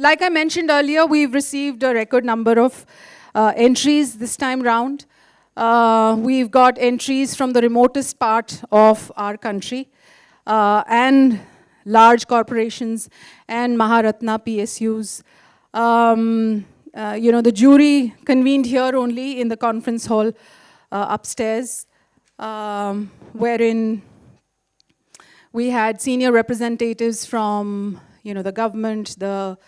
like I mentioned earlier, we've received a record number of entries this time round. We've got entries from the remotest part of our country and large corporations and Maharatna PSUs. The jury convened here only in the conference hall upstairs, wherein we had senior representatives from, the government, the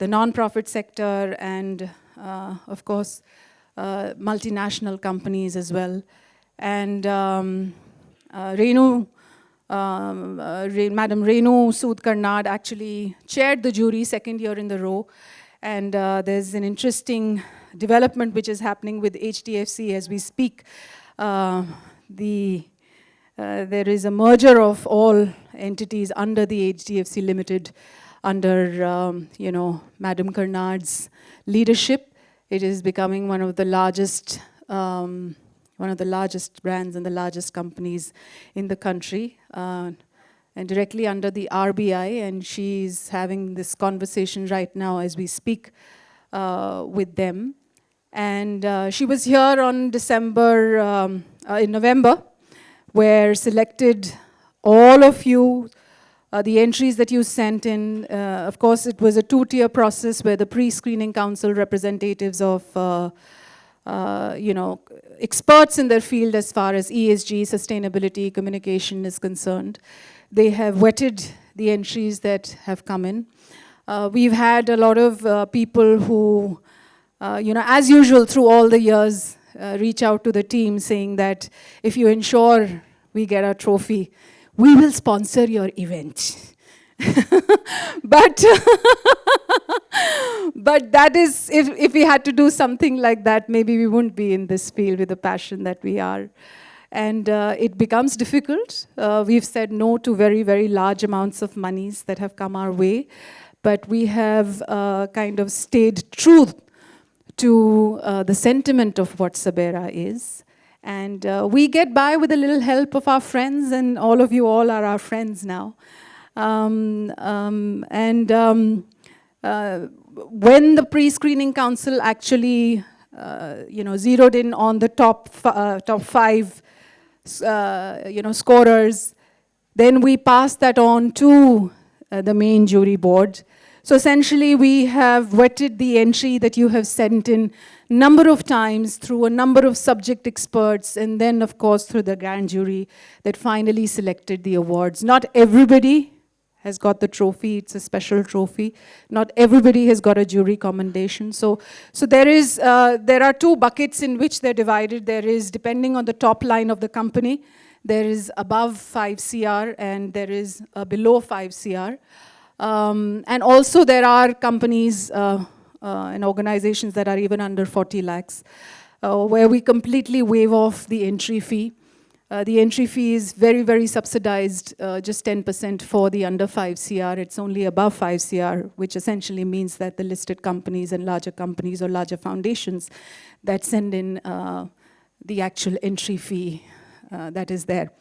non-profit sector, and of course, multinational companies as well. And Madam Renu Suparnaa actually chaired the jury second year in the row. And there's an interesting development which is happening with HDFC as we speak. There is a merger of all entities under the HDFC Limited, under Madam Karnad's leadership. It is becoming one of the largest brands and the largest companies in the country, and directly under the RBI. And she's having this conversation right now as we speak with them. And she was here on in November, where selected all of you, the entries that you sent in. Of course, it was a two-tier process where the pre-screening council representatives of, experts in their field as far as ESG, sustainability, communication is concerned. They have vetted the entries that have come in. We've had a lot of people who, as usual through all the years, reach out to the team saying that if you ensure we get our trophy, we will sponsor your event. But that is, if we had to do something like that, maybe we wouldn't be in this field with the passion that we are. And it becomes difficult. We've said no to very, very large amounts of monies that have come our way. But we have kind of stayed true to the sentiment of what SABERA is. And we get by with a little help of our friends, and all of you all are our friends now. When the pre-screening council actually, zeroed in on the top five, scorers, then we passed that on to the main jury board. So essentially, we have vetted the entry that you have sent in number of times through a number of subject experts, and then, of course, through the grand jury that finally selected the awards. Not everybody has got the trophy. It's a special trophy. Not everybody has got a jury commendation. So there are two buckets in which they're divided. There is, depending on the top line of the company, there is above 5 CR and there is below 5 CR. And also there are companies and organizations that are even under 40 lakhs, where we completely waive off the entry fee. The entry fee is very, very subsidized, just 10% for the under 5 CR. It's only above 5 CR, which essentially means that the listed companies and larger companies or larger foundations that send in the actual entry fee that is there.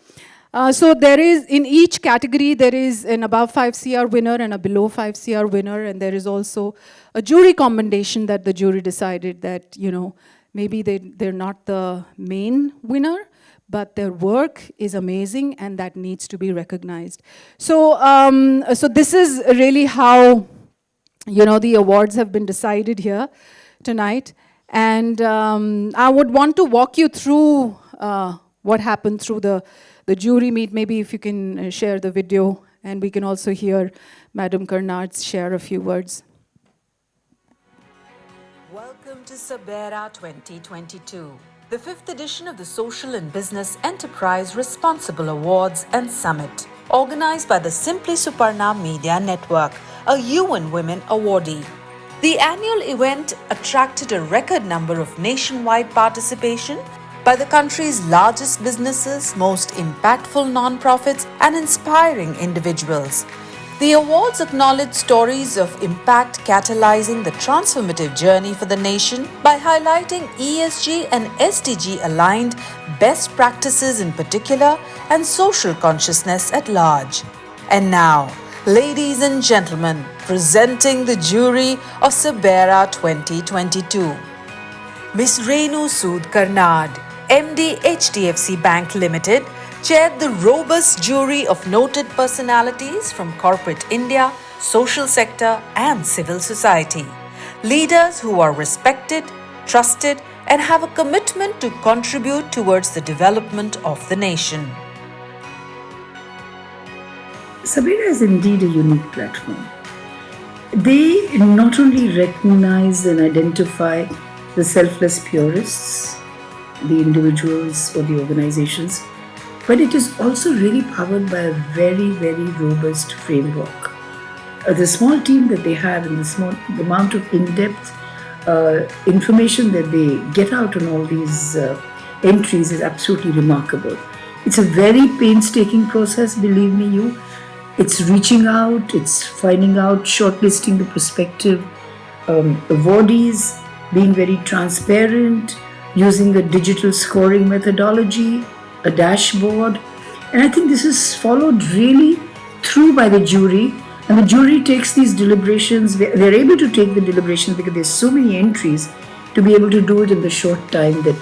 So there is, in each category, there is an above 5 CR winner and a below 5 CR winner, and there is also a jury commendation that the jury decided that, maybe they're not the main winner, but their work is amazing and that needs to be recognized. So, so this is really how, the awards have been decided here tonight. And I would want to walk you through what happened through the jury meet. Maybe if you can share the video, and we can also hear Madam Karnad share a few words. Welcome to SABERA 2022, the 5th edition of the Social and Business Enterprise Responsible Awards and Summit, organized by the Simply Suparnaa Media Network, a UN Women awardee. The annual event attracted a record number of nationwide participation by the country's largest businesses, most impactful non-profits, and inspiring individuals. The awards acknowledge stories of impact catalyzing the transformative journey for the nation by highlighting ESG and SDG aligned best practices in particular and social consciousness at large. And now, Ladies and gentlemen, presenting the jury of SABERA 2022. Ms. Renu Sood Karnad, MD HDFC Bank Limited, chaired the robust jury of noted personalities from corporate India, social sector and civil society. Leaders who are respected, trusted and have a commitment to contribute towards the development of the nation. SABERA is indeed a unique platform. They not only recognize and identify the selfless purists, the individuals or the organizations, but it is also really powered by a very, very robust framework. The small team that they have and the amount of in-depth information that they get out on all these entries is absolutely remarkable. It's a very painstaking process, believe me you. It's reaching out, it's finding out, shortlisting the prospective awardees, being very transparent, using a digital scoring methodology, a dashboard. And I think this is followed really through by the jury. And the jury takes these deliberations, they're able to take the deliberations because there's so many entries to be able to do it in the short time that,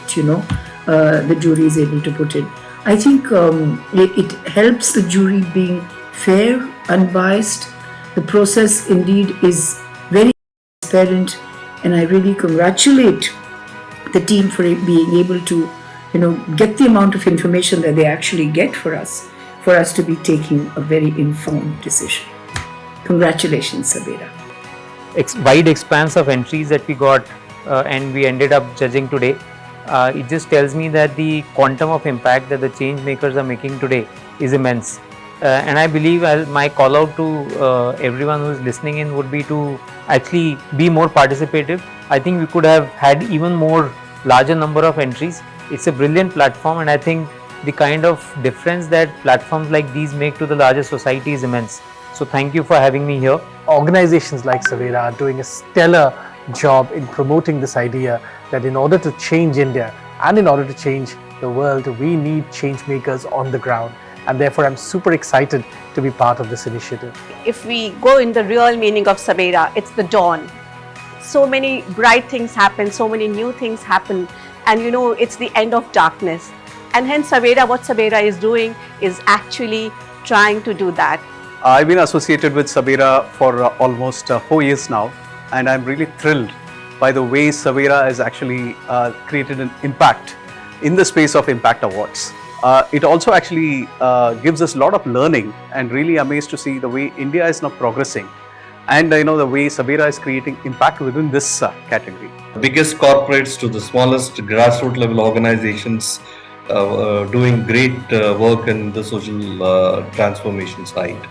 the jury is able to put in. I think it helps the jury being fair, unbiased. The process indeed is very transparent, and I really congratulate the team for being able to, get the amount of information that they actually get for us to be taking a very informed decision. Congratulations, SABERA. Wide expanse of entries that we got and we ended up judging today. It just tells me that the quantum of impact that the change makers are making today is immense. And I believe my call out to everyone who is listening in would be to actually be more participative. I think we could have had even more larger number of entries. It's a brilliant platform, and I think the kind of difference that platforms like these make to the larger society is immense. So thank you for having me here. Organizations like SABERA are doing a stellar job in promoting this idea that in order to change India and in order to change the world, we need change makers on the ground. And therefore, I'm super excited to be part of this initiative. If we go in the real meaning of SABERA, it's the dawn. So many bright things happen, so many new things happen, and it's the end of darkness. And hence SABERA, what SABERA is doing is actually trying to do that. I've been associated with SABERA for almost 4 years now, and I'm really thrilled by the way SABERA has actually created an impact in the space of impact awards. It also actually gives us a lot of learning, and really amazed to see the way India is now progressing, and the way SABERA is creating impact within this category. The biggest corporates to the smallest grassroots level organizations doing great work in the social transformation side.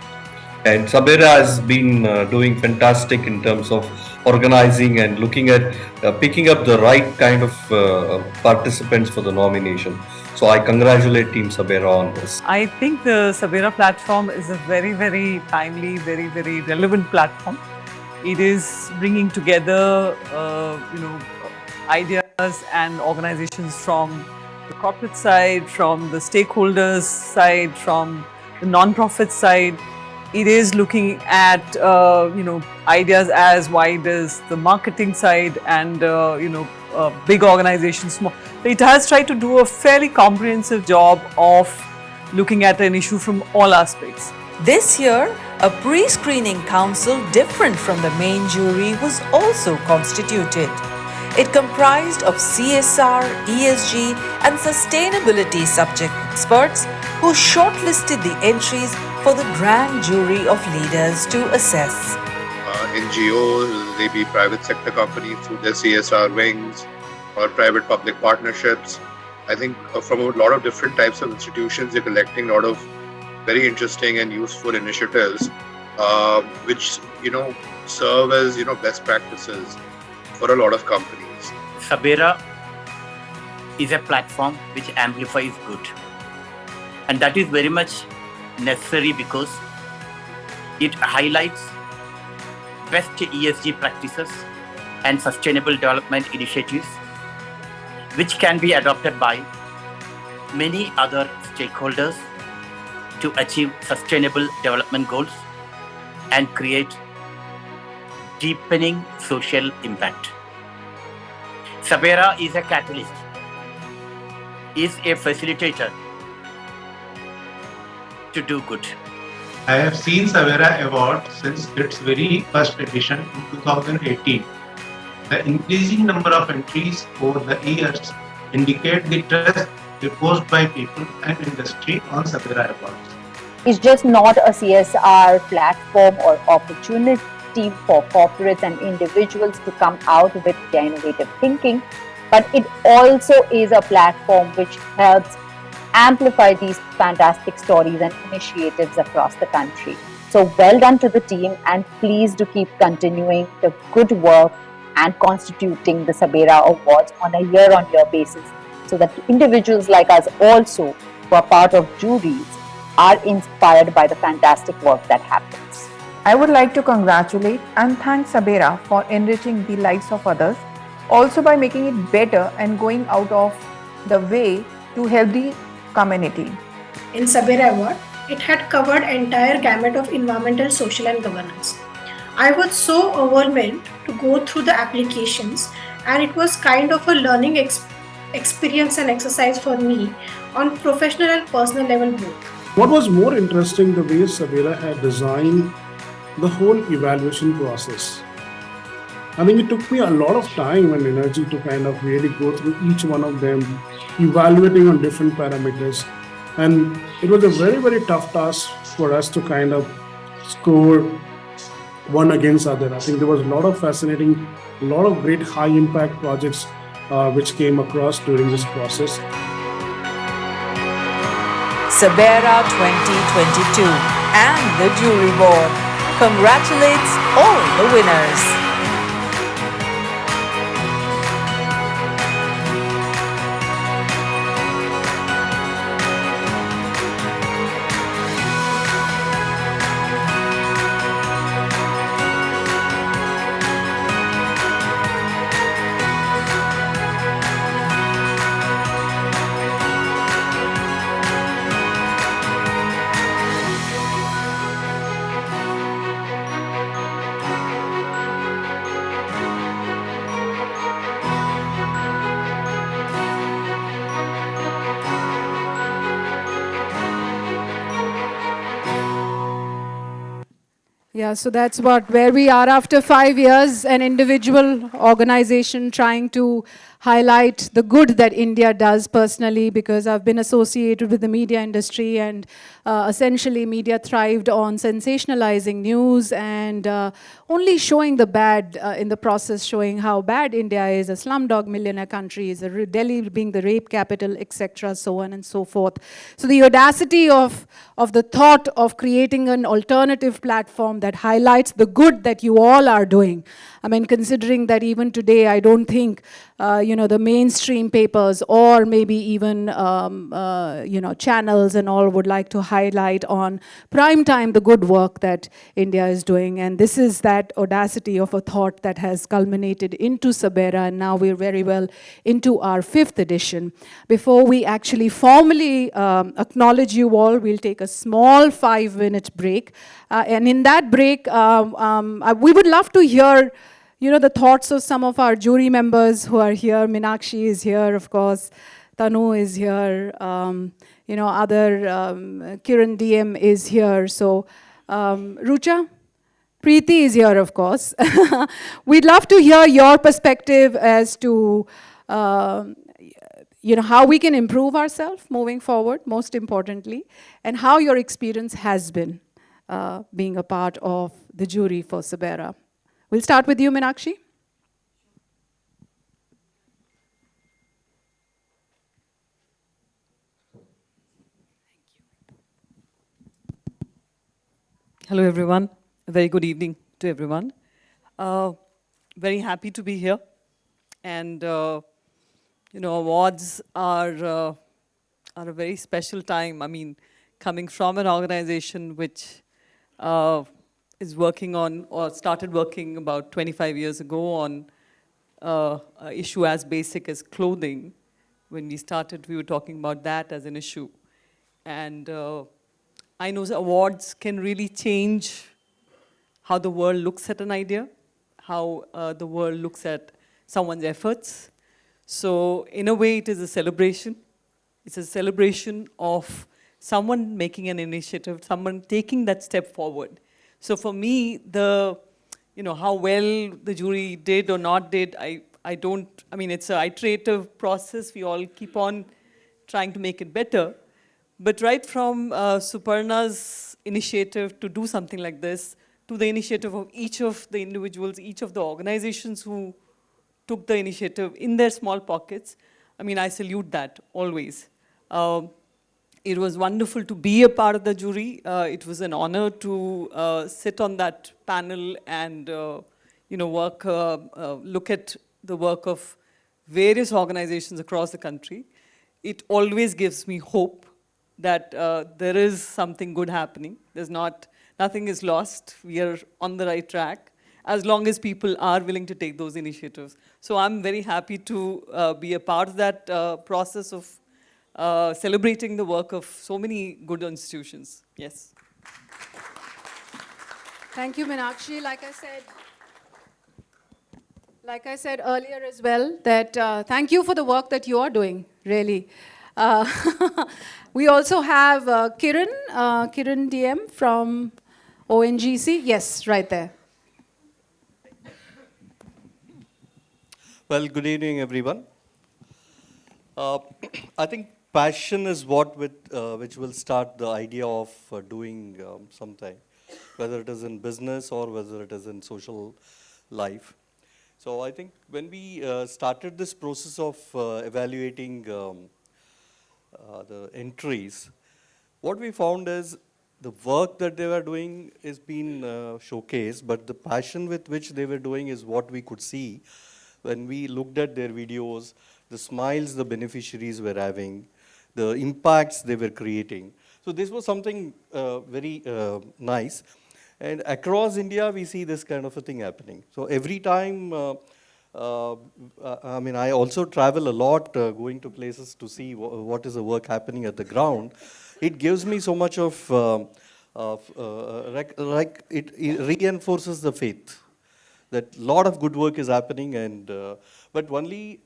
And SABERA has been doing fantastic in terms of organizing and looking at picking up the right kind of participants for the nomination. So I congratulate Team SABERA on this. I think the SABERA platform is a very, very timely, very, very relevant platform. It is bringing together, ideas and organizations from the corporate side, from the stakeholders side, from the non-profit side. It is looking at, ideas as wide as the marketing side and, big organizations, small. It has tried to do a fairly comprehensive job of looking at an issue from all aspects. This year, a pre-screening council different from the main jury was also constituted. It comprised of CSR, ESG and sustainability subject experts who shortlisted the entries for the grand jury of leaders to assess. NGOs, they be private sector companies through their CSR wings or private-public partnerships. I think from a lot of different types of institutions, they're collecting a lot of very interesting and useful initiatives, which serve as best practices for a lot of companies. SABERA is a platform which amplifies good, and that is very much necessary because it highlights best ESG practices and sustainable development initiatives which can be adopted by many other stakeholders to achieve sustainable development goals and create deepening social impact. SABERA is a catalyst, is a facilitator to do good. I have seen SABERA Award since its very first edition in 2018. The increasing number of entries over the years indicate the trust reposed by people and industry on SABERA Awards. It's just not a CSR platform or opportunity for corporates and individuals to come out with their innovative thinking, but it also is a platform which helps amplify these fantastic stories and initiatives across the country. So well done to the team, and please do keep continuing the good work and constituting the SABERA Awards on a year-on-year basis, so that individuals like us also, who are part of juries, are inspired by the fantastic work that happens. I would like to congratulate and thank SABERA for enriching the lives of others, also by making it better and going out of the way to help the community. In SABERA Award, it had covered entire gamut of environmental, social and governance. I was so overwhelmed to go through the applications, and it was kind of a learning experience and exercise for me on professional and personal level both. What was more interesting, the way SABERA had designed the whole evaluation process. I think it took me a lot of time and energy to kind of really go through each one of them, evaluating on different parameters. And it was a very, very tough task for us to kind of score one against other. I think there was a lot of fascinating, a lot of great high impact projects which came across during this process. SABERA 2022 and the jury board congratulates all the winners. Yeah, so that's where we are after 5 years, an individual organization trying to highlight the good that India does personally, because I've been associated with the media industry, and essentially media thrived on sensationalizing news and only showing the bad in the process, showing how bad India is, a slumdog millionaire country, is Delhi being the rape capital, etc., so on and so forth. So the audacity of the thought of creating an alternative platform that highlights the good that you all are doing. I mean, considering that even today, I don't think, the mainstream papers or maybe even, channels and all would like to highlight on prime time the good work that India is doing. And this is that audacity of a thought that has culminated into SABERA, and now we're very well into our 5th edition. Before we actually formally acknowledge you all, we'll take a small 5-minute break. And in that break, we would love to hear the thoughts of some of our jury members who are here. Meenakshi is here, of course. Tanu is here. Kiran DM is here. So, Rucha, Preeti is here, of course. We'd love to hear your perspective as to, how we can improve ourselves moving forward, most importantly, and how your experience has been being a part of the jury for SABERA. We'll start with you, Meenakshi. Hello, everyone. A very good evening to everyone. Very happy to be here. And, awards are a very special time. I mean, coming from an organization which is working on, or started working about 25 years ago on an issue as basic as clothing. When we started, we were talking about that as an issue. And I know the awards can really change how the world looks at an idea, how the world looks at someone's efforts. So in a way, it is a celebration. It's a celebration of someone making an initiative, someone taking that step forward. So for me, how well the jury did or not did, it's an iterative process. We all keep on trying to make it better. But right from Suparnaa's initiative to do something like this, to the initiative of each of the individuals, each of the organizations who took the initiative in their small pockets, I salute that always. It was wonderful to be a part of the jury. It was an honor to sit on that panel and look at the work of various organizations across the country. It always gives me hope that there is something good happening. Nothing is lost. We are on the right track, as long as people are willing to take those initiatives. So I'm very happy to be a part of that process of celebrating the work of so many good institutions. Yes. Thank you, Meenakshi. Like I said earlier as well, that thank you for the work that you are doing, really. We also have Kiran DM from ONGC. Yes, right there. Well, good evening, everyone. I think passion is which will start the idea of doing something, whether it is in business or whether it is in social life. So I think when we started this process of evaluating the entries, what we found is the work that they were doing is being showcased, but the passion with which they were doing is what we could see when we looked at their videos, the smiles the beneficiaries were having, the impacts they were creating. So this was something very nice. And across India, we see this kind of a thing happening. So every time, I also travel a lot, going to places to see what is the work happening at the ground. It gives me so much of, it reinforces the faith that a lot of good work is happening. And but only,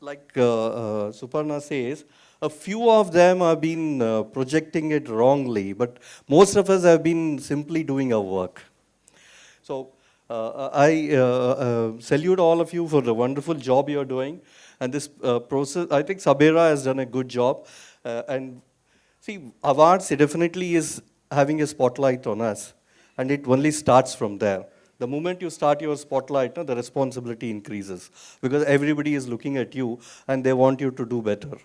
like Suparnaa says, a few of them have been projecting it wrongly, but most of us have been simply doing our work. So I salute all of you for the wonderful job you're doing. And this process, I think SABERA has done a good job. And see, awards definitely is having a spotlight on us. And it only starts from there. The moment you start your spotlight, the responsibility increases. Because everybody is looking at you and they want you to do better.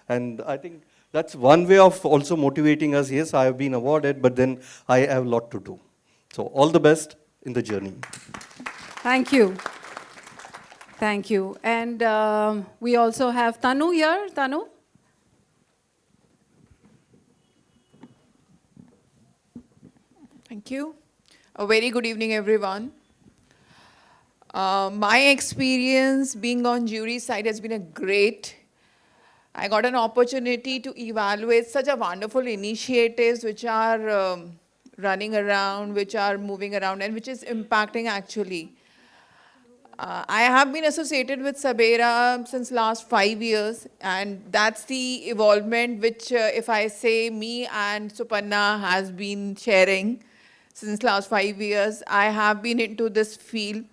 And I think that's one way of also motivating us. Yes, I have been awarded, but then I have a lot to do. So all the best in the journey. Thank you. Thank you. And we also have Tanu here. Tanu? Thank you. A very good evening, everyone. My experience being on jury side has been a great. I got an opportunity to evaluate such a wonderful initiatives which are running around, which are moving around, and which is impacting actually. I have been associated with SABERA since last 5 years, and that's the evolvement which, if I say, me and Suparnaa has been sharing since last 5 years. I have been into this field.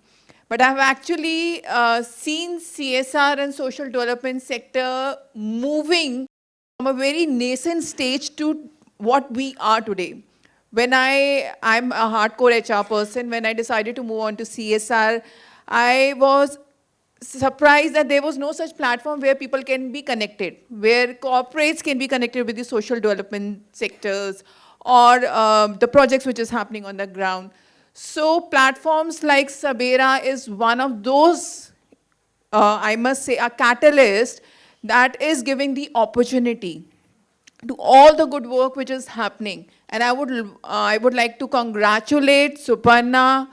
But I have actually seen CSR and social development sector moving from a very nascent stage to what we are today. When I'm a hardcore HR person, when I decided to move on to CSR, I was surprised that there was no such platform where people can be connected, where corporates can be connected with the social development sectors or the projects which is happening on the ground. So platforms like SABERA is one of those, I must say, a catalyst that is giving the opportunity to all the good work which is happening. And I would like to congratulate Suparnaa,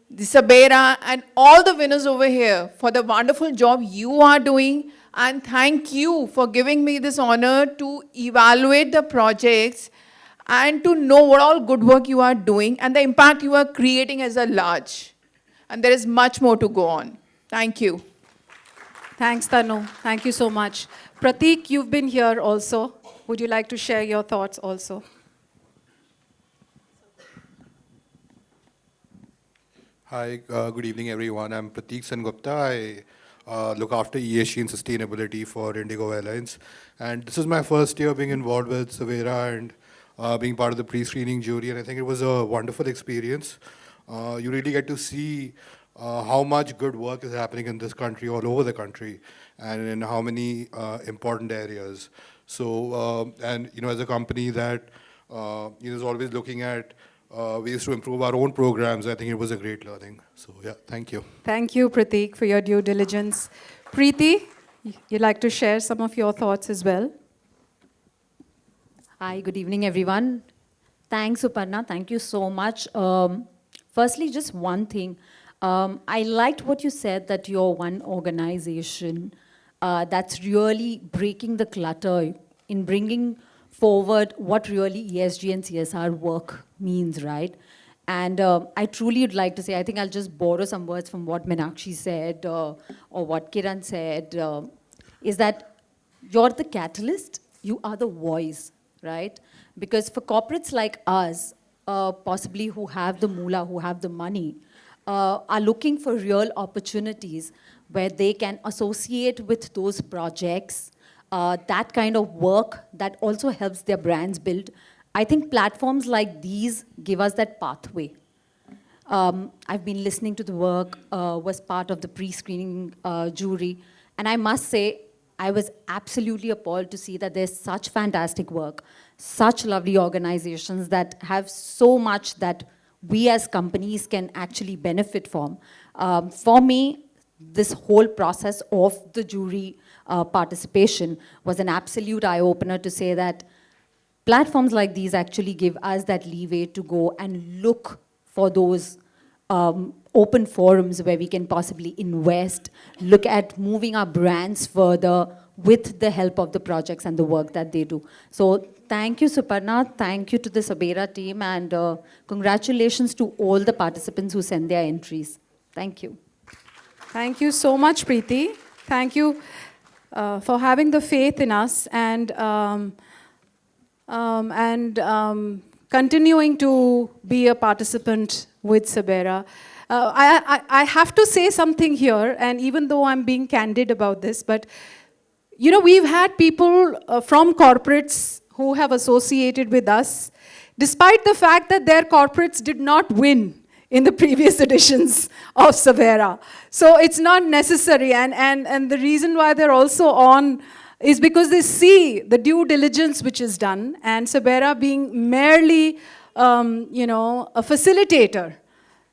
the SABERA, and all the winners over here for the wonderful job you are doing. And thank you for giving me this honor to evaluate the projects and to know what all good work you are doing and the impact you are creating as a large. And there is much more to go on. Thank you. Thanks, Tanu. Thank you so much. Prateek, you've been here also. Would you like to share your thoughts also? Hi, good evening, everyone. I'm Prateek Sengupta. I look after ESG and sustainability for Indigo Airlines. And this is my first year being involved with SABERA and being part of the pre-screening jury. And I think it was a wonderful experience. You really get to see how much good work is happening in this country, all over the country, and in how many important areas. So, and as a company that is always looking at ways to improve our own programs, I think it was a great learning. So yeah, thank you. Thank you, Prateek, for your due diligence. Preeti, you'd like to share some of your thoughts as well? Hi, good evening, everyone. Thanks, Suparnaa. Thank you so much. Firstly, just one thing. I liked what you said, that you're one organization that's really breaking the clutter in bringing forward what really ESG and CSR work means, right? And I truly would like to say, I think I'll just borrow some words from what Meenakshi said or what Kiran said, is that you're the catalyst, you are the voice, right? Because for corporates like us, possibly who have the moolah, who have the money, are looking for real opportunities where they can associate with those projects, that kind of work that also helps their brands build. I think platforms like these give us that pathway. I've been listening to the work, was part of the pre-screening jury, and I must say, I was absolutely appalled to see that there's such fantastic work, such lovely organizations that have so much that we as companies can actually benefit from. For me, this whole process of the jury participation was an absolute eye-opener to say that platforms like these actually give us that leeway to go and look for those open forums where we can possibly invest, look at moving our brands further with the help of the projects and the work that they do. So thank you, Suparnaa. Thank you to the SABERA team, and congratulations to all the participants who sent their entries. Thank you. Thank you so much, Preeti. Thank you for having the faith in us and continuing to be a participant with SABERA. I have to say something here, and even though I'm being candid about this, but we've had people from corporates who have associated with us, despite the fact that their corporates did not win in the previous editions of SABERA. So it's not necessary, and the reason why they're also on is because they see the due diligence which is done, and SABERA being merely, a facilitator.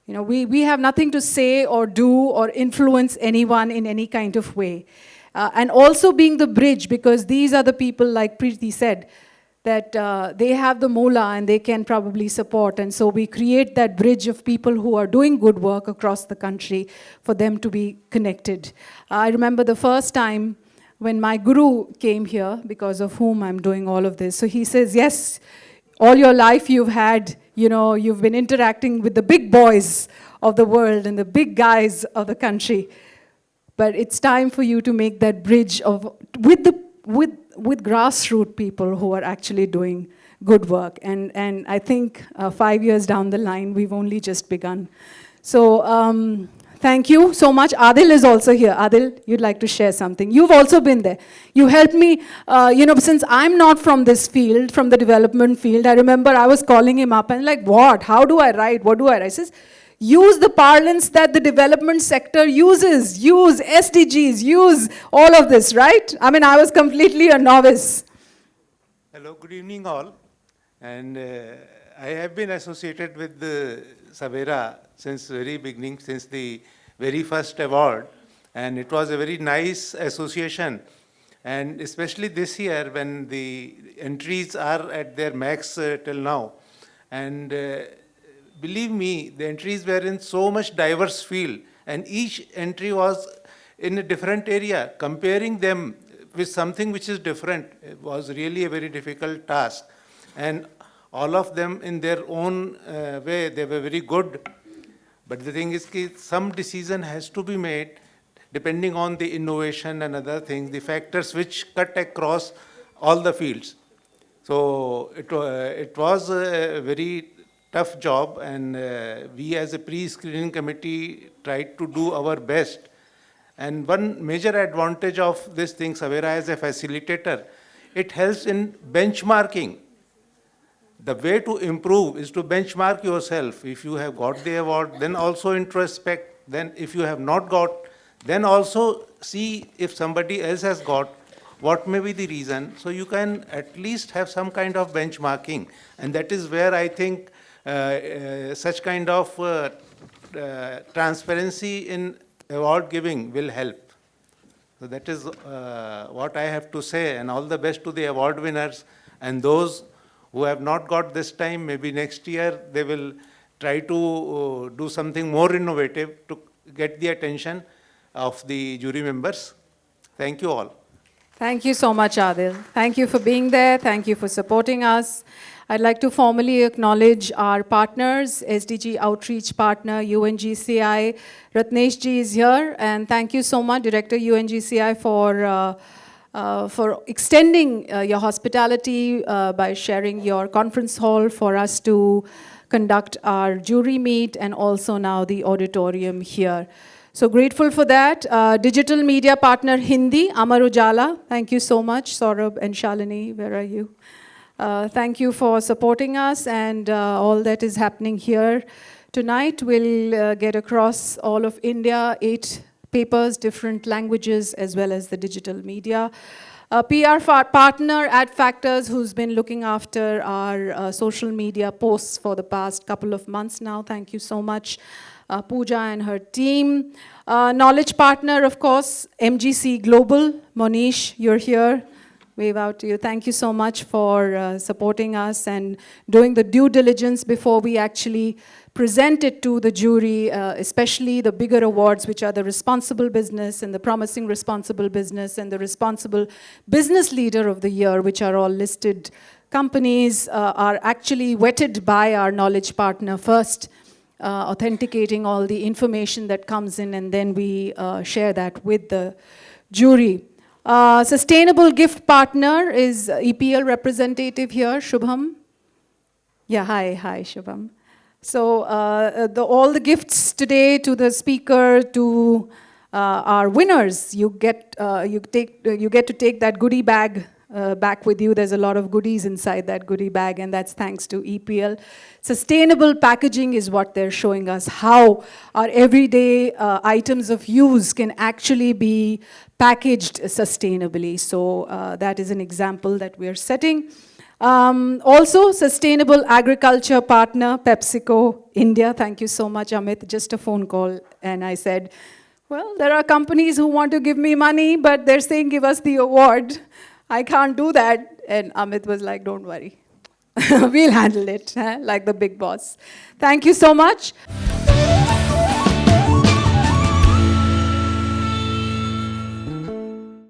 We have nothing to say or do or influence anyone in any kind of way. And also being the bridge, because these are the people, like Preeti said, that they have the moolah and they can probably support. And so we create that bridge of people who are doing good work across the country for them to be connected. I remember the first time when my guru came here, because of whom I'm doing all of this. So he says, yes, all your life you've had, you've been interacting with the big boys of the world and the big guys of the country. But it's time for you to make that bridge with grassroots people who are actually doing good work. And I think 5 years down the line, we've only just begun. So thank you so much. Adil is also here. Adil, you'd like to share something. You've also been there. You helped me, since I'm not from this field, from the development field, I remember I was calling him up and like, what? How do I write? What do I write? He says, use the parlance that the development sector uses. Use SDGs, use all of this, right? I mean, I was completely a novice. Hello, good evening all. And I have been associated with the SABERA since very beginning, since the very first award. And it was a very nice association. And especially this year when the entries are at their max till now. And believe me, the entries were in so much diverse field, and each entry was in a different area. Comparing them with something which is different was really a very difficult task. And all of them in their own way, they were very good. But the thing is that some decision has to be made depending on the innovation and other things, the factors which cut across all the fields. So it was a very tough job, and we as a pre-screening committee tried to do our best. And one major advantage of this thing, SABERA as a facilitator, it helps in benchmarking. The way to improve is to benchmark yourself. If you have got the award, then also introspect. Then if you have not got, then also see if somebody else has got, what may be the reason. So you can at least have some kind of benchmarking. And that is where I think such kind of transparency in award giving will help. So that is what I have to say, and all the best to the award winners, and those who have not got this time, maybe next year they will try to do something more innovative to get the attention of the jury members. Thank you all. Thank you so much, Adil. Thank you for being there. Thank you for supporting us. I'd like to formally acknowledge our partners, SDG Outreach Partner, UNGCI. Ratnesh ji is here, and thank you so much, Director UNGCI, for extending your hospitality by sharing your conference hall for us to conduct our jury meet, and also now the auditorium here. So grateful for that. Digital media partner Hindi, Amar Ujala. Thank you so much, Saurabh and Shalini. Where are you? Thank you for supporting us, and all that is happening here tonight will get across all of India, 8 papers, different languages, as well as the digital media. PR partner Ad Factors, who's been looking after our social media posts for the past couple of months now. Thank you so much, Pooja and her team. Knowledge partner, of course, MGC Global. Monish, you're here. Wave out to you. Thank you so much for supporting us and doing the due diligence before we actually present it to the jury, especially the bigger awards, which are the Responsible Business and the Promising Responsible Business and the Responsible Business Leader of the Year, which are all listed companies, are actually vetted by our knowledge partner first, authenticating all the information that comes in, and then we share that with the jury. Sustainable gift partner is EPL representative here, Shubham. Yeah, hi, Shubham. So all the gifts today to the speaker, to our winners, you get to take that goodie bag back with you. There's a lot of goodies inside that goodie bag, and that's thanks to EPL. Sustainable packaging is what they're showing us, how our everyday items of use can actually be packaged sustainably. So that is an example that we are setting. Also, sustainable agriculture partner, PepsiCo India. Thank you so much, Amit. Just a phone call, and I said, well, there are companies who want to give me money, but they're saying give us the award. I can't do that. And Amit was like, don't worry. We'll handle it, like the big boss. Thank you so much.